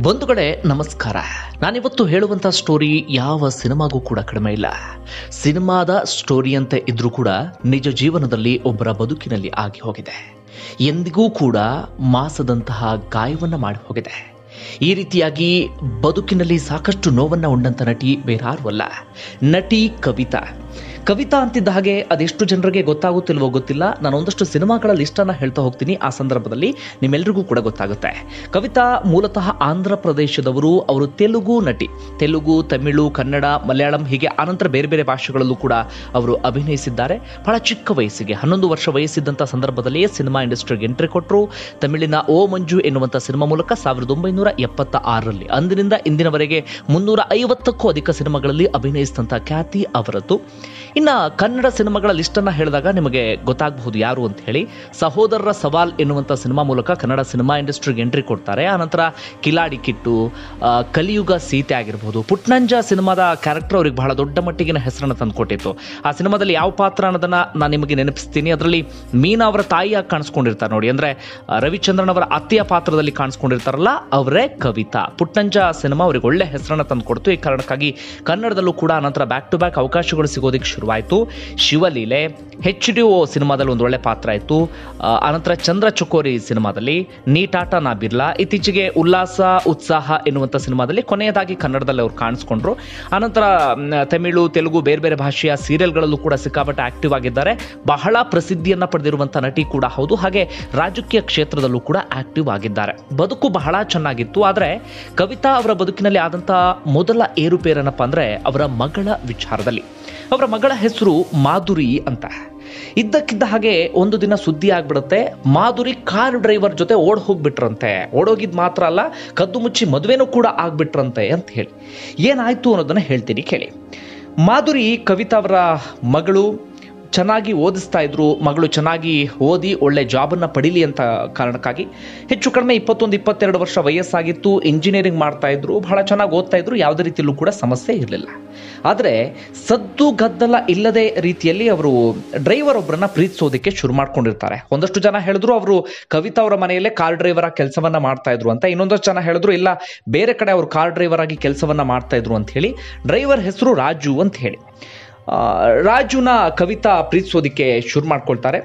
ಬಂಧುಗಳೇ ನಮಸ್ಕಾರ. ನಾನಿವತ್ತು ಹೇಳುವಂಥ ಸ್ಟೋರಿ ಯಾವ ಸಿನಿಮಾಗೂ ಕೂಡ ಕಡಿಮೆ ಇಲ್ಲ. ಸಿನಿಮಾದ ಸ್ಟೋರಿ ಅಂತ ಇದ್ರೂ ಕೂಡ ನಿಜ ಜೀವನದಲ್ಲಿ ಒಬ್ಬರ ಬದುಕಿನಲ್ಲಿ ಆಗಿ ಹೋಗಿದೆ. ಎಂದಿಗೂ ಕೂಡ ಮಾಸದಂತಹ ಗಾಯವನ್ನು ಮಾಡಿ ಹೋಗಿದೆ. ಈ ರೀತಿಯಾಗಿ ಬದುಕಿನಲ್ಲಿ ಸಾಕಷ್ಟು ನೋವನ್ನು ಉಂಡಂಥ ನಟಿ ಬೇರಾರು ಅಲ್ಲ, ನಟಿ ಕವಿತಾ. ಕವಿತಾ ಅಂತಿದ್ದ ಹಾಗೆ ಅದೆಷ್ಟು ಜನರಿಗೆ ಗೊತ್ತಾಗುತ್ತಿಲ್ವೋ ಗೊತ್ತಿಲ್ಲ. ನಾನು ಒಂದಷ್ಟು ಸಿನಿಮಾಗಳ ಲಿಸ್ಟನ್ನು ಹೇಳ್ತಾ ಹೋಗ್ತೀನಿ. ಆ ಸಂದರ್ಭದಲ್ಲಿ ನಿಮ್ಮೆಲ್ಲರಿಗೂ ಕೂಡ ಗೊತ್ತಾಗುತ್ತೆ. ಕವಿತಾ ಮೂಲತಃ ಆಂಧ್ರ ಪ್ರದೇಶದವರು. ಅವರು ತೆಲುಗು ನಟಿ. ತೆಲುಗು, ತಮಿಳು, ಕನ್ನಡ, ಮಲಯಾಳಂ ಹೀಗೆ ಆನಂತರ ಬೇರೆ ಬೇರೆ ಭಾಷೆಗಳಲ್ಲೂ ಕೂಡ ಅವರು ಅಭಿನಯಿಸಿದ್ದಾರೆ. ಬಹಳ ಚಿಕ್ಕ ವಯಸ್ಸಿಗೆ 11 ವರ್ಷ ವಯಸ್ಸಿದ್ದಂಥ ಸಂದರ್ಭದಲ್ಲಿಯೇ ಸಿನಿಮಾ ಇಂಡಸ್ಟ್ರಿಗೆ ಎಂಟ್ರಿ ಕೊಟ್ಟರು. ತಮಿಳಿನ ಓ ಮಂಜು ಎನ್ನುವಂಥ ಸಿನಿಮಾ ಮೂಲಕ 1976ರಲ್ಲಿ ಅಂದಿನಿಂದ ಇಂದಿನವರೆಗೆ 350ಕ್ಕೂ ಅಧಿಕ ಸಿನಿಮಾಗಳಲ್ಲಿ ಅಭಿನಯಿಸಿದಂಥ ಖ್ಯಾತಿ ಅವರದ್ದು. ಇನ್ನು ಕನ್ನಡ ಸಿನಿಮಾಗಳ ಲಿಸ್ಟನ್ನು ಹೇಳಿದಾಗ ನಿಮಗೆ ಗೊತ್ತಾಗಬಹುದು ಯಾರು ಅಂತ ಹೇಳಿ. ಸಹೋದರರ ಸವಾಲ್ ಎನ್ನುವಂಥ ಸಿನಿಮಾ ಮೂಲಕ ಕನ್ನಡ ಸಿನಿಮಾ ಇಂಡಸ್ಟ್ರಿಗೆ ಎಂಟ್ರಿ ಕೊಡ್ತಾರೆ. ಆನಂತರ ಕಿಲಾಡಿ ಕಿಟ್ಟು, ಕಲಿಯುಗ ಸೀತೆ ಆಗಿರ್ಬೋದು. ಪುಟ್ನಂಜ ಸಿನಿಮಾದ ಕ್ಯಾರೆಕ್ಟರ್ ಅವ್ರಿಗೆ ಬಹಳ ದೊಡ್ಡ ಮಟ್ಟಿಗಿನ ಹೆಸರನ್ನು ತಂದುಕೊಟ್ಟಿತ್ತು. ಆ ಸಿನಿಮಾದಲ್ಲಿ ಯಾವ ಪಾತ್ರ ಅನ್ನೋದನ್ನ ನಾನು ನಿಮಗೆ ನೆನಪಿಸ್ತೀನಿ. ಅದರಲ್ಲಿ ಮೀನಾ ಅವರ ತಾಯಿಯಾಗಿ ಕಾಣಿಸ್ಕೊಂಡಿರ್ತಾರೆ ನೋಡಿ, ಅಂದರೆ ರವಿಚಂದ್ರನ್ ಅವರ ಅತ್ತೆಯ ಪಾತ್ರದಲ್ಲಿ ಕಾಣಿಸ್ಕೊಂಡಿರ್ತಾರಲ್ಲ, ಅವರೇ ಕವಿತಾ. ಪುಟ್ನಂಜ ಸಿನಿಮಾ ಅವ್ರಿಗೆ ಒಳ್ಳೆ ಹೆಸರನ್ನು ತಂದುಕೊಡ್ತು. ಈ ಕಾರಣಕ್ಕಾಗಿ ಕನ್ನಡದಲ್ಲೂ ಕೂಡ ಅನಂತರ ಬ್ಯಾಕ್ ಟು ಬ್ಯಾಕ್ ಅವಕಾಶಗಳು ಸಿಗೋದಕ್ಕೆ ಶುರುವಾಯಿತು. ಶಿವಲೀಲೆ, HDO ಸಿನಿಮಾದಲ್ಲಿ ಒಂದು ಒಳ್ಳೆ ಪಾತ್ರ ಆಯಿತು. ಅನಂತರ ಚಂದ್ರ ಚಕೋರಿ ಸಿನಿಮಾದಲ್ಲಿ, ನೀ ಟಾಟಾ ನಾ ಬಿರ್ಲಾ. ಇತ್ತೀಚೆಗೆ ಉಲ್ಲಾಸ ಉತ್ಸಾಹ ಎನ್ನುವಂಥ ಸಿನಿಮಾದಲ್ಲಿ ಕೊನೆಯದಾಗಿ ಕನ್ನಡದಲ್ಲಿ ಅವ್ರು ಕಾಣಿಸ್ಕೊಂಡ್ರು. ಅನಂತರ ತಮಿಳು, ತೆಲುಗು ಬೇರೆ ಬೇರೆ ಭಾಷೆಯ ಸೀರಿಯಲ್ಗಳಲ್ಲೂ ಕೂಡ ಸಿಕ್ಕಾಪಟ್ಟೆ ಆಕ್ಟಿವ್ ಆಗಿದ್ದಾರೆ. ಬಹಳ ಪ್ರಸಿದ್ಧಿಯನ್ನು ಪಡೆದಿರುವಂಥ ನಟಿ ಕೂಡ ಹೌದು. ಹಾಗೆ ರಾಜಕೀಯ ಕ್ಷೇತ್ರದಲ್ಲೂ ಕೂಡ ಆಕ್ಟಿವ್ ಆಗಿದ್ದಾರೆ. ಬದುಕು ಬಹಳ ಚೆನ್ನಾಗಿತ್ತು. ಆದರೆ ಕವಿತಾ ಅವರ ಬದುಕಿನಲ್ಲಿ ಆದಂಥ ಮೊದಲ ಏರುಪೇರೇನಪ್ಪ ಅಂದರೆ ಅವರ ಮಗಳ ವಿಚಾರದಲ್ಲಿ. ಅವರ ಮಗಳ ಹೆಸರು ಮಾಧುರಿ ಅಂತ. ಇದ್ದಕ್ಕಿದ್ದ ಹಾಗೆ ಒಂದು ದಿನ ಸುದ್ದಿ ಆಗ್ಬಿಡುತ್ತೆ, ಮಾಧುರಿ ಕಾರ್ ಡ್ರೈವರ್ ಜೊತೆ ಓಡ್ ಹೋಗ್ಬಿಟ್ರಂತೆ. ಓಡೋಗಿದ್ ಮಾತ್ರ ಅಲ್ಲ, ಕದ್ದು ಮುಚ್ಚಿ ಮದುವೆನೂ ಕೂಡ ಆಗ್ಬಿಟ್ರಂತೆ ಅಂತ ಹೇಳಿ. ಏನಾಯ್ತು ಅನ್ನೋದನ್ನ ಹೇಳ್ತೀನಿ ಕೇಳಿ. ಮಾಧುರಿ ಕವಿತಾ ಅವರ ಮಗಳು. ಚೆನ್ನಾಗಿ ಓದಿಸ್ತಾ ಇದ್ರು. ಮಗಳು ಚೆನ್ನಾಗಿ ಓದಿ ಒಳ್ಳೆ ಜಾಬನ್ನು ಪಡೀಲಿ ಅಂತ ಕಾರಣಕ್ಕಾಗಿ ಹೆಚ್ಚು ಕಡಿಮೆ 21-22 ವರ್ಷ ವಯಸ್ಸಾಗಿತ್ತು. ಇಂಜಿನಿಯರಿಂಗ್ ಮಾಡ್ತಾ ಇದ್ರು. ಬಹಳ ಚೆನ್ನಾಗಿ ಓದ್ತಾ ಇದ್ರು. ಯಾವುದೇ ರೀತಿಯಲ್ಲೂ ಕೂಡ ಸಮಸ್ಯೆ ಇರಲಿಲ್ಲ. ಆದರೆ ಸದ್ದು ಗದ್ದಲ ಇಲ್ಲದೆ ರೀತಿಯಲ್ಲಿ ಅವರು ಡ್ರೈವರ್ ಒಬ್ಬರನ್ನ ಪ್ರೀತಿಸೋದಕ್ಕೆ ಶುರು ಮಾಡ್ಕೊಂಡಿರ್ತಾರೆ. ಒಂದಷ್ಟು ಜನ ಹೇಳಿದ್ರು ಅವರು ಕವಿತಾ ಅವರ ಮನೆಯಲ್ಲೇ ಕಾರ್ ಡ್ರೈವರ್ ಆಗಿ ಕೆಲಸವನ್ನ ಮಾಡ್ತಾ ಇದ್ರು ಅಂತ. ಇನ್ನೊಂದಷ್ಟು ಜನ ಹೇಳಿದ್ರು ಇಲ್ಲ, ಬೇರೆ ಕಡೆ ಅವರು ಕಾರ್ ಡ್ರೈವರ್ ಆಗಿ ಕೆಲಸವನ್ನ ಮಾಡ್ತಾ ಇದ್ರು ಅಂತ ಹೇಳಿ. ಡ್ರೈವರ್ ಹೆಸರು ರಾಜು ಅಂತ ಹೇಳಿ. ರಾಜುನ ಕವಿತಾ ಪ್ರೀತಿಸೋದಿಕ್ಕೆ ಶುರು ಮಾಡ್ಕೊಳ್ತಾರೆ.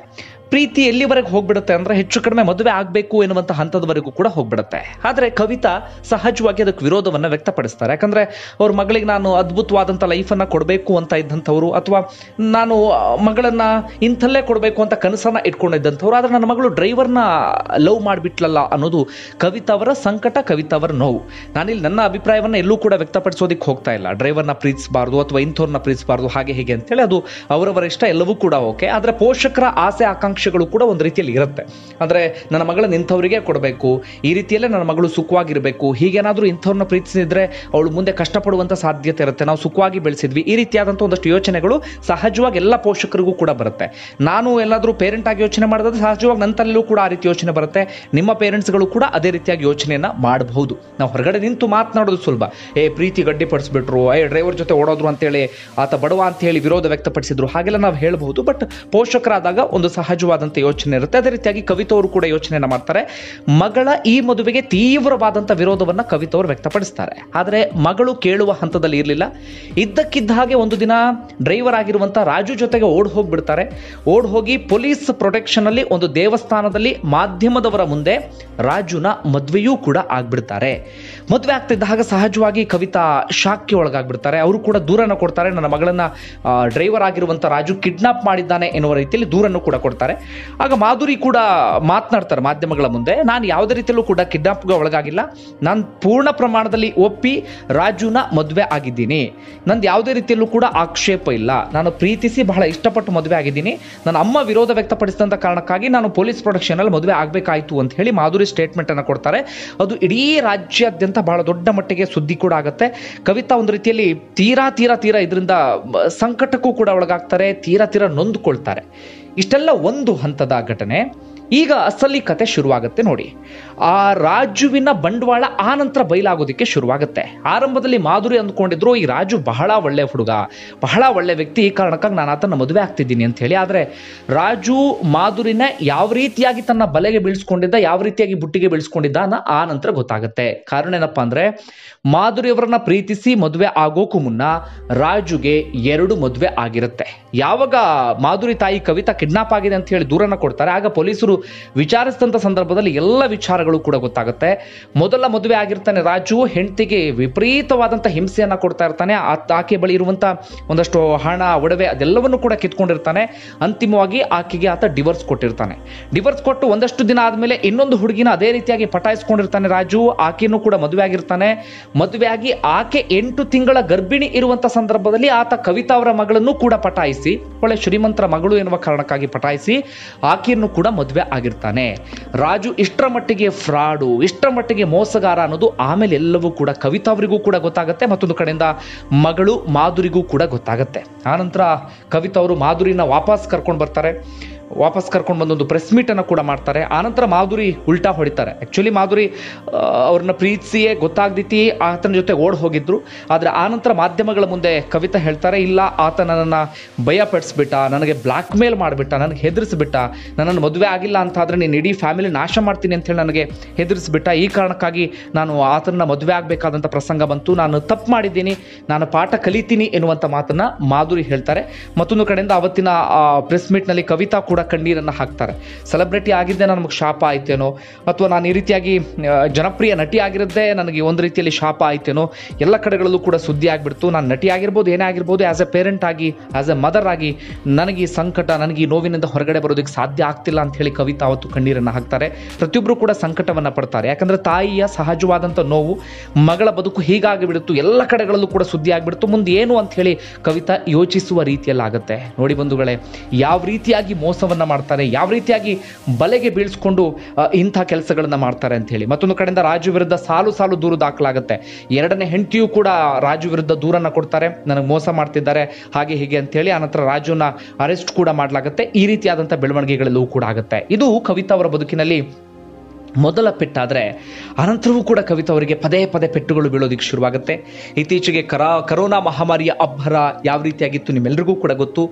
ಪ್ರೀತಿ ಎಲ್ಲಿವರೆಗೆ ಹೋಗ್ಬಿಡುತ್ತೆ ಅಂದರೆ ಹೆಚ್ಚು ಕಡಿಮೆ ಮದುವೆ ಆಗಬೇಕು ಎನ್ನುವಂಥ ಹಂತದವರೆಗೂ ಕೂಡ ಹೋಗ್ಬಿಡುತ್ತೆ. ಆದರೆ ಕವಿತಾ ಸಹಜವಾಗಿ ಅದಕ್ಕೆ ವಿರೋಧವನ್ನು ವ್ಯಕ್ತಪಡಿಸ್ತಾರೆ. ಯಾಕಂದರೆ ಅವ್ರ ಮಗಳಿಗೆ ನಾನು ಅದ್ಭುತವಾದಂಥ ಲೈಫನ್ನು ಕೊಡಬೇಕು ಅಂತ ಇದ್ದಂಥವ್ರು, ಅಥವಾ ನಾನು ಮಗಳನ್ನು ಇಂಥಲ್ಲೇ ಕೊಡಬೇಕು ಅಂತ ಕನಸನ್ನು ಇಟ್ಕೊಂಡಿದ್ದಂಥವ್ರು. ಆದರೆ ನನ್ನ ಮಗಳು ಡ್ರೈವರ್ನ ಲವ್ ಮಾಡಿಬಿಟ್ಲಲ್ಲ ಅನ್ನೋದು ಕವಿತಾ ಅವರ ಸಂಕಟ, ಕವಿತಾ ಅವರ ನೋವು. ನಾನಿಲ್ಲಿ ನನ್ನ ಅಭಿಪ್ರಾಯವನ್ನು ಎಲ್ಲೂ ಕೂಡ ವ್ಯಕ್ತಪಡಿಸೋದಕ್ಕೆ ಹೋಗ್ತಾ ಇಲ್ಲ. ಡ್ರೈವರ್ನ ಪ್ರೀತಿಸಬಾರ್ದು ಅಥವಾ ಇಂಥವ್ರನ್ನ ಪ್ರೀತಿಸಬಾರ್ದು ಹಾಗೆ ಹೀಗೆ ಅಂತೇಳಿ, ಅದು ಅವರವರ ಇಷ್ಟ, ಎಲ್ಲವೂ ಕೂಡ ಓಕೆ. ಆದರೆ ಪೋಷಕರ ಆಸೆ ಆಕಾಂಕ್ಷೆ ಕೂಡ ಒಂದು ರೀತಿಯಲ್ಲಿ ಇರುತ್ತೆ. ಅಂದ್ರೆ ನನ್ನ ಮಗಳನ್ನ ಇಂಥವರಿಗೆ ಕೊಡಬೇಕು, ಈ ರೀತಿಯಲ್ಲೇ ನನ್ನ ಮಗಳು ಸುಖವಾಗಿರಬೇಕು, ಹೀಗೇನಾದ್ರೂ ಇಂಥವ್ರನ್ನ ಪ್ರೀತಿಸಿದ್ರೆ ಅವಳು ಮುಂದೆ ಕಷ್ಟಪಡುವಂತ ಸಾಧ್ಯತೆ ಇರುತ್ತೆ, ನಾವು ಸುಖವಾಗಿ ಬೆಳೆಸಿದ್ವಿ, ಈ ರೀತಿಯಾದಂಥ ಒಂದಷ್ಟು ಯೋಚನೆಗಳು ಸಹಜವಾಗಿ ಎಲ್ಲ ಪೋಷಕರಿಗೂ ಕೂಡ ಬರುತ್ತೆ. ನಾನು ಎಲ್ಲಾದ್ರೂ ಪೇರೆಂಟ್ ಆಗಿ ಯೋಚನೆ ಮಾಡಿದ್ರೆ ಸಹಜವಾಗಿ ನನ್ನ ತಲೆಯಲ್ಲೂ ಕೂಡ ಆ ರೀತಿ ಯೋಚನೆ ಬರುತ್ತೆ. ನಿಮ್ಮ ಪೇರೆಂಟ್ಸ್ಗಳು ಕೂಡ ಅದೇ ರೀತಿಯಾಗಿ ಯೋಚನೆಯನ್ನ ಮಾಡಬಹುದು. ನಾವು ಹೊರಗಡೆ ನಿಂತು ಮಾತನಾಡೋದು ಸುಲಭ. ಪ್ರೀತಿ ಗಡ್ಡಿಪಡಿಸ್ಬಿಟ್ರು, ಡ್ರೈವರ್ ಜೊತೆ ಓಡೋದ್ರು ಅಂತೇಳಿ, ಆತ ಬಡವ ಅಂತ ಹೇಳಿ ವಿರೋಧ ವ್ಯಕ್ತಪಡಿಸಿದ್ರು, ಹಾಗೆಲ್ಲ ನಾವು ಹೇಳಬಹುದು. ಬಟ್ ಪೋಷಕರಾದಾಗ ಒಂದು ಸಹಜವಾದಂಥ ಯೋಚನೆ ಇರುತ್ತೆ. ಅದೇ ರೀತಿಯಾಗಿ ಕವಿತಾ ಅವರು ಕೂಡ ಯೋಚನೆಯನ್ನ ಮಾಡ್ತಾರೆ. ಮಗಳ ಈ ಮದುವೆಗೆ ತೀವ್ರವಾದಂಥ ವಿರೋಧವನ್ನ ಕವಿತಾ ಅವರು ವ್ಯಕ್ತಪಡಿಸ್ತಾರೆ. ಆದರೆ ಮಗಳು ಕೇಳುವ ಹಂತದಲ್ಲಿ ಇರಲಿಲ್ಲ. ಇದ್ದಕ್ಕಿದ್ದ ಹಾಗೆ ಒಂದು ದಿನ ಡ್ರೈವರ್ ಆಗಿರುವಂಥ ರಾಜು ಜೊತೆಗೆ ಓಡ್ ಹೋಗ್ಬಿಡ್ತಾರೆ. ಓಡ್ ಹೋಗಿ ಪೊಲೀಸ್ ಪ್ರೊಟೆಕ್ಷನ್ ಅಲ್ಲಿ ಒಂದು ದೇವಸ್ಥಾನದಲ್ಲಿ ಮಾಧ್ಯಮದವರ ಮುಂದೆ ರಾಜುನ ಮದುವೆಯೂ ಕೂಡ ಆಗ್ಬಿಡ್ತಾರೆ. ಮದುವೆ ಆಗ್ತಿದ್ದ ಹಾಗೆ ಸಹಜವಾಗಿ ಕವಿತಾ ಶಾಕ್ಗೆ ಒಳಗಾಗ್ಬಿಡ್ತಾರೆ. ಅವರು ಕೂಡ ದೂರನ್ನು ಕೊಡ್ತಾರೆ. ನನ್ನ ಮಗಳನ್ನ ಡ್ರೈವರ್ ಆಗಿರುವಂಥ ರಾಜು ಕಿಡ್ನಾಪ್ ಮಾಡಿದ್ದಾನೆ ಎನ್ನುವ ರೀತಿಯಲ್ಲಿ ದೂರನ್ನು ಕೂಡ ಕೊಡ್ತಾರೆ. ಆಗ ಮಾಧುರಿ ಕೂಡ ಮಾತನಾಡ್ತಾರೆ ಮಾಧ್ಯಮಗಳ ಮುಂದೆ, ನಾನು ಯಾವುದೇ ರೀತಿಯಲ್ಲೂ ಕೂಡ ಕಿಡ್ನಾಪ್ಗೆ ಒಳಗಾಗಿಲ್ಲ, ನಾನು ಪೂರ್ಣ ಪ್ರಮಾಣದಲ್ಲಿ ಒಪ್ಪಿ ರಾಜುನ ಮದುವೆ ಆಗಿದ್ದೀನಿ, ನಂದು ಯಾವುದೇ ರೀತಿಯಲ್ಲೂ ಕೂಡ ಆಕ್ಷೇಪ ಇಲ್ಲ, ನಾನು ಪ್ರೀತಿಸಿ ಬಹಳ ಇಷ್ಟಪಟ್ಟು ಮದುವೆ ಆಗಿದ್ದೀನಿ, ನನ್ನ ಅಮ್ಮ ವಿರೋಧ ವ್ಯಕ್ತಪಡಿಸಿದಂಥ ಕಾರಣಕ್ಕಾಗಿ ನಾನು ಪೊಲೀಸ್ ಪ್ರೊಟೆಕ್ಷನ್ ಅಲ್ಲಿ ಮದುವೆ ಆಗಬೇಕಾಯಿತು ಅಂತ ಹೇಳಿ ಮಾಧುರಿ ಸ್ಟೇಟ್ಮೆಂಟ್ ಅನ್ನು ಕೊಡ್ತಾರೆ. ಅದು ಇಡೀ ರಾಜ್ಯಾದ್ಯಂತ ಬಹಳ ದೊಡ್ಡ ಮಟ್ಟಿಗೆ ಸುದ್ದಿ ಕೂಡ ಆಗುತ್ತೆ. ಕವಿತಾ ಒಂದು ರೀತಿಯಲ್ಲಿ ತೀರಾ ಇದರಿಂದ ಸಂಕಟಕ್ಕೂ ಕೂಡ ಒಳಗಾಗ್ತಾರೆ, ತೀರಾ ನೊಂದುಕೊಳ್ತಾರೆ. ಇಷ್ಟೆಲ್ಲ ಒಂದು ಹಂತದ ಘಟನೆ. ಈಗ ಅಸಲಿ ಕತೆ ಶುರುವಾಗುತ್ತೆ ನೋಡಿ. ಆ ರಾಜುವಿನ ಬಂಡವಾಳ ಆ ನಂತರ ಬಯಲಾಗೋದಕ್ಕೆ ಶುರುವಾಗುತ್ತೆ. ಆರಂಭದಲ್ಲಿ ಮಾಧುರಿ ಅಂದ್ಕೊಂಡಿದ್ರು ಈ ರಾಜು ಬಹಳ ಒಳ್ಳೆ ಹುಡುಗ, ಬಹಳ ಒಳ್ಳೆ ವ್ಯಕ್ತಿ, ಈ ಕಾರಣಕ್ಕಾಗಿ ನಾನು ಆತನ ಮದುವೆ ಆಗ್ತಿದ್ದೀನಿ ಅಂತ ಹೇಳಿ. ಆದರೆ ರಾಜು ಮಾಧುರಿನ ಯಾವ ರೀತಿಯಾಗಿ ತನ್ನ ಬಲೆಗೆ ಬೀಳ್ಸ್ಕೊಂಡಿದ್ದ, ಯಾವ ರೀತಿಯಾಗಿ ಬುಟ್ಟಿಗೆ ಬೀಳ್ಸ್ಕೊಂಡಿದ್ದ ಆ ನಂತರ ಗೊತ್ತಾಗುತ್ತೆ. ಕಾರಣ ಏನಪ್ಪಾ ಅಂದ್ರೆ ಮಾಧುರಿಯವರನ್ನ ಪ್ರೀತಿಸಿ ಮದುವೆ ಆಗೋಕು ಮುನ್ನ ರಾಜುಗೆ 2 ಮದುವೆ ಆಗಿರುತ್ತೆ. ಯಾವಾಗ ಮಾಧುರಿ ತಾಯಿ ಕವಿತಾ ಕಿಡ್ನಾಪ್ ಆಗಿದೆ ಅಂತ ಹೇಳಿ ದೂರನ್ನ ಕೊಡ್ತಾರೆ, ಆಗ ಪೊಲೀಸರು ವಿಚಾರಿಸಿದಂತ ಸಂದರ್ಭದಲ್ಲಿ ಎಲ್ಲ ವಿಚಾರಗಳು ಕೂಡ ಗೊತ್ತಾಗುತ್ತೆ. ಮೊದಲ ಮದುವೆ ಆಗಿರ್ತಾನೆ ರಾಜು, ಹೆಂಡತಿಗೆ ವಿಪರೀತವಾದಂತ ಹಿಂಸೆಯನ್ನ ಕೊಡ್ತಾ ಇರ್ತಾನೆ. ಆಕೆ ಬಳಿ ಇರುವಂತ ಒಂದಷ್ಟು ಹಣ, ಒಡವೆ ಅದೆಲ್ಲವನ್ನು ಕೂಡ ಕಿತ್ಕೊಂಡಿರ್ತಾನೆ. ಅಂತಿಮವಾಗಿ ಆಕೆಗೆ ಆತ ಡಿವೋರ್ಸ್ ಕೊಟ್ಟಿರ್ತಾನೆ. ಡಿವೋರ್ಸ್ ಕೊಟ್ಟು ಒಂದಷ್ಟು ದಿನ ಆದ್ಮೇಲೆ ಇನ್ನೊಂದು ಹುಡುಗಿನ ಅದೇ ರೀತಿಯಾಗಿ ಪಟಾಯಿಸ್ಕೊಂಡಿರ್ತಾನೆ ರಾಜು. ಆಕೆಯನ್ನು ಕೂಡ ಮದುವೆ ಆಗಿರ್ತಾನೆ. ಮದುವೆಯಾಗಿ ಆಕೆ 8 ತಿಂಗಳ ಗರ್ಭಿಣಿ ಇರುವಂತ ಸಂದರ್ಭದಲ್ಲಿ ಆತ ಕವಿತಾ ಅವರ ಮಗಳನ್ನು ಕೂಡ ಪಟಾಯಿಸಿ, ಒಳ್ಳೆ ಶ್ರೀಮಂತರ ಮಗಳು ಎನ್ನುವ ಕಾರಣಕ್ಕಾಗಿ ಪಟಾಯಿಸಿ ಆಕೆಯನ್ನು ಕೂಡ ಮದುವೆ ಆಗಿರ್ತಾನೆ. ರಾಜು ಇಷ್ಟರ ಮಟ್ಟಿಗೆ ಫ್ರಾಡು, ಇಷ್ಟರ ಮಟ್ಟಿಗೆ ಮೋಸಗಾರ ಅನ್ನೋದು ಆಮೇಲೆ ಎಲ್ಲವೂ ಕೂಡ ಕವಿತಾ ಅವರಿಗೂ ಕೂಡ ಗೊತ್ತಾಗುತ್ತೆ. ಮತ್ತೊಂದು ಕಡೆಯಿಂದ ಮಗಳು ಮಾಧುರಿಗೂ ಕೂಡ ಗೊತ್ತಾಗುತ್ತೆ. ಆನಂತರ ಕವಿತಾ ಅವರು ಮಾಧುರಿನ ವಾಪಸ್ ಕರ್ಕೊಂಡು ಬರ್ತಾರೆ. ವಾಪಸ್ ಕರ್ಕೊಂಡು ಬಂದೊಂದು ಪ್ರೆಸ್ ಮೀಟ್ ಅನ್ನು ಕೂಡ ಮಾಡ್ತಾರೆ. ಆನಂತರ ಮಾಧುರಿ ಉಲ್ಟಾ ಹೊಡಿತಾರೆ. ಆಕ್ಚುಲಿ ಮಾಧುರಿ ಅವ್ರನ್ನ ಪ್ರೀತಿಸಿಯೇ ಗೊತ್ತಾಗ್ದಿತಿ ಆತನ ಜೊತೆ ಓಡ್ ಹೋಗಿದ್ರು. ಆದರೆ ಆನಂತರ ಮಾಧ್ಯಮಗಳ ಮುಂದೆ ಕವಿತಾ ಹೇಳ್ತಾರೆ, ಇಲ್ಲ ಆತ ನನ್ನನ್ನು ಭಯಪಡಿಸ್ಬಿಟ್ಟ, ನನಗೆ ಬ್ಲ್ಯಾಕ್ ಮೇಲ್ ಮಾಡಿಬಿಟ್ಟ, ನನಗೆ ಹೆದರಿಸ್ಬಿಟ್ಟ, ನನ್ನನ್ನು ಮದುವೆ ಆಗಿಲ್ಲ ಅಂತಾದರೆ ನೀನು ಇಡೀ ಫ್ಯಾಮಿಲಿ ನಾಶ ಮಾಡ್ತೀನಿ ಅಂತೇಳಿ ನನಗೆ ಹೆದರಿಸ್ಬಿಟ್ಟ. ಈ ಕಾರಣಕ್ಕಾಗಿ ನಾನು ಆತನ ಮದುವೆ ಆಗಬೇಕಾದಂಥ ಪ್ರಸಂಗ ಬಂತು, ನಾನು ತಪ್ಪು ಮಾಡಿದ್ದೀನಿ, ನಾನು ಪಾಠ ಕಲಿತೀನಿ ಎನ್ನುವಂಥ ಮಾತನ್ನ ಮಾಧುರಿ ಹೇಳ್ತಾರೆ. ಮತ್ತೊಂದು ಕಡೆಯಿಂದ ಅವತ್ತಿನ ಪ್ರೆಸ್ ಮೀಟ್ನಲ್ಲಿ ಕವಿತಾ ಕೂಡ ಕಣ್ಣೀರನ್ನು ಹಾಕ್ತಾರೆ. ಸೆಲೆಬ್ರಿಟಿ ಆಗಿದ್ದೆ ನಮಗೆ ಶಾಪ ಆಯ್ತೇನೋ, ಅಥವಾ ನಾನು ಈ ರೀತಿಯಾಗಿ ಜನಪ್ರಿಯ ನಟಿ ಆಗಿರದ್ದೇ ನನಗೆ ಒಂದು ರೀತಿಯಲ್ಲಿ ಶಾಪ ಆಯ್ತೇನೋ, ಎಲ್ಲ ಕಡೆಗಳಲ್ಲೂ ಕೂಡ ಸುದ್ದಿ ಆಗಿಬಿಡ್ತು. ನಾನು ನಟಿ ಆಗಿರ್ಬೋದು, ಏನೇ ಆಗಿರ್ಬೋದು, ಆಸ್ ಎ ಪೇರೆಂಟ್ ಆಗಿ, ಆಸ್ ಎ ಮದರ್ ಆಗಿ ನನಗೆ ಈ ಸಂಕಟ, ನನಗೆ ಈ ನೋವಿನಿಂದ ಹೊರಗಡೆ ಬರೋದಕ್ಕೆ ಸಾಧ್ಯ ಆಗ್ತಿಲ್ಲ ಅಂತ ಹೇಳಿ ಕವಿತಾ ಅವತ್ತು ಕಣ್ಣೀರನ್ನು ಹಾಕ್ತಾರೆ. ಪ್ರತಿಯೊಬ್ಬರು ಕೂಡ ಸಂಕಟವನ್ನು ಪಡ್ತಾರೆ. ಯಾಕಂದ್ರೆ ತಾಯಿಯ ಸಹಜವಾದಂಥ ನೋವು, ಮಗಳ ಬದುಕು ಹೀಗಾಗಿಬಿಡ್ತು, ಎಲ್ಲ ಕಡೆಗಳಲ್ಲೂ ಕೂಡ ಸುದ್ದಿ ಆಗಿಬಿಡ್ತು, ಮುಂದೆ ಏನು ಅಂತ ಹೇಳಿ ಕವಿತಾ ಯೋಚಿಸುವ ರೀತಿಯಲ್ಲಾಗುತ್ತೆ. ನೋಡಿ ಬಂಧುಗಳೇ, ಯಾವ ರೀತಿಯಾಗಿ ಮೋಸವನ್ನ ಮಾಡ್ತಾರೆ, ಯಾವ ರೀತಿಯಾಗಿ ಬಲೆಗೆ ಬೀಳ್ಸ್ಕೊಂಡು ಇಂಥ ಕೆಲಸಗಳನ್ನ ಮಾಡ್ತಾರೆ ಅಂತ ಹೇಳಿ. ಮತ್ತೊಂದು ಕಡೆಯಿಂದ ರಾಜು ವಿರುದ್ಧ ಸಾಲು ದೂರು ದಾಖಲಾಗುತ್ತೆ. 2ನೇ ಹೆಂಡತಿಯೂ ಕೂಡ ರಾಜು ವಿರುದ್ಧ ದೂರನ್ನ ಕೊಡ್ತಾರೆ, ನನಗೆ ಮೋಸ ಮಾಡ್ತಿದ್ದಾರೆ ಹಾಗೆ ಹೀಗೆ ಅಂತ ಹೇಳಿ. ಆನಂತರ ರಾಜುನ ಅರೆಸ್ಟ್ ಕೂಡ ಮಾಡಲಾಗುತ್ತೆ. ಈ ರೀತಿಯಾದಂಥ ಬೆಳವಣಿಗೆಗಳೆಲ್ಲವೂ ಕೂಡ ಆಗುತ್ತೆ. ಇದು ಕವಿತಾ ಅವರ ಬದುಕಿನಲ್ಲಿ ಮೊದಲ ಪೆಟ್ಟಾದರೆ ಅನಂತರವೂ ಕೂಡ ಕವಿತಾ ಅವರಿಗೆ ಪದೇ ಪೆಟ್ಟುಗಳು ಬೀಳೋದಕ್ಕೆ ಶುರುವಾಗುತ್ತೆ. ಇತ್ತೀಚೆಗೆ ಕರೋನಾ ಮಹಾಮಾರಿಯ ಅಬ್ಬರ ಯಾವ ರೀತಿಯಾಗಿತ್ತು ನಿಮ್ಮೆಲ್ಲರಿಗೂ ಕೂಡ ಗೊತ್ತು.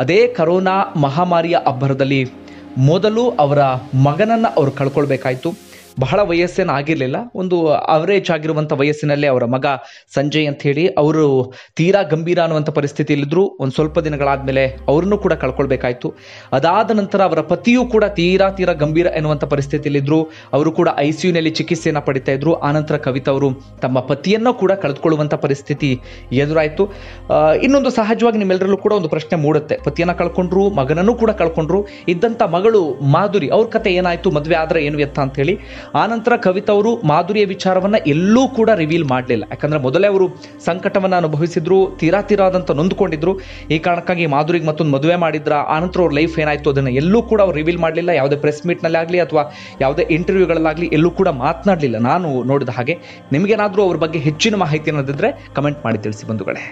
ಅದೇ ಕರೋನಾ ಮಹಾಮಾರಿಯ ಅಬ್ಬರದಲ್ಲಿ ಮೊದಲು ಅವರ ಮಗನನ್ನು ಅವರು ಕಳ್ಕೊಳ್ಬೇಕಾಯ್ತು. ಬಹಳ ವಯಸ್ಸೇನು ಆಗಿರಲಿಲ್ಲ, ಒಂದು ಅವರೇಜ್ ಆಗಿರುವಂಥ ವಯಸ್ಸಿನಲ್ಲೇ ಅವರ ಮಗ ಸಂಜಯ್ ಅಂತ ಹೇಳಿ ಅವರು ತೀರಾ ಗಂಭೀರ ಅನ್ನುವಂಥ ಪರಿಸ್ಥಿತಿಯಲ್ಲಿದ್ದರು. ಒಂದು ಸ್ವಲ್ಪ ದಿನಗಳಾದಮೇಲೆ ಅವ್ರನ್ನೂ ಕೂಡ ಕಳ್ಕೊಳ್ಬೇಕಾಯ್ತು. ಅದಾದ ನಂತರ ಅವರ ಪತಿಯೂ ಕೂಡ ತೀರಾ ಗಂಭೀರ ಎನ್ನುವಂಥ ಪರಿಸ್ಥಿತಿಯಲ್ಲಿದ್ದರು. ಅವರು ಕೂಡ ICUನಲ್ಲಿ ಚಿಕಿತ್ಸೆಯನ್ನು ಪಡಿತಾ ಇದ್ರು. ಆನಂತರ ಕವಿತಾ ಅವರು ತಮ್ಮ ಪತಿಯನ್ನು ಕೂಡ ಕಳೆದುಕೊಳ್ಳುವಂಥ ಪರಿಸ್ಥಿತಿ ಎದುರಾಯಿತು. ಇನ್ನೊಂದು ಸಹಜವಾಗಿ ನಿಮ್ಮೆಲ್ಲರಲ್ಲೂ ಕೂಡ ಒಂದು ಪ್ರಶ್ನೆ ಮೂಡುತ್ತೆ, ಪತಿಯನ್ನು ಕಳ್ಕೊಂಡ್ರು, ಮಗನನ್ನು ಕೂಡ ಕಳ್ಕೊಂಡ್ರು, ಇದ್ದಂಥ ಮಗಳು ಮಾಧುರಿ ಅವ್ರ ಕತೆ ಏನಾಯಿತು, ಮದುವೆ ಆದರೆ ಏನು ಎತ್ತ ಅಂತ ಹೇಳಿ. ಆನಂತರ ಕವಿತಾ ಅವರು ಮಾಧುರಿಯ ವಿಚಾರವನ್ನ ಎಲ್ಲೂ ಕೂಡ ರಿವೀಲ್ ಮಾಡಲಿಲ್ಲ. ಯಾಕಂದ್ರೆ ಮೊದಲೇ ಅವರು ಸಂಕಟವನ್ನ ಅನುಭವಿಸಿದ್ರು, ತೀರಾದಂತ ನೊಂದ್ಕೊಂಡಿದ್ರು. ಈ ಕಾರಣಕ್ಕಾಗಿ ಮಾಧುರಿಗೆ ಮತ್ತೊಂದು ಮದುವೆ ಮಾಡಿದ್ರ. ಆನಂತರ ಅವ್ರ ಲೈಫ್ ಏನಾಯ್ತು ಅದನ್ನ ಎಲ್ಲೂ ಕೂಡ ಅವ್ರು ರಿವೀಲ್ ಮಾಡಲಿಲ್ಲ. ಯಾವುದೇ ಪ್ರೆಸ್ ಮೀಟ್ ನಲ್ಲಿ ಆಗಲಿ ಅಥವಾ ಯಾವುದೇ ಇಂಟರ್ವ್ಯೂಗಳಲ್ಲಾಗಲಿ ಎಲ್ಲೂ ಕೂಡ ಮಾತನಾಡಲಿಲ್ಲ. ನಾನು ನೋಡಿದ ಹಾಗೆ ನಿಮಗೇನಾದ್ರೂ ಅವ್ರ ಬಗ್ಗೆ ಹೆಚ್ಚಿನ ಮಾಹಿತಿ ಅನ್ನೋದಿದ್ರೆ ಕಮೆಂಟ್ ಮಾಡಿ ತಿಳಿಸಿ ಬಂಧುಗಳೇ.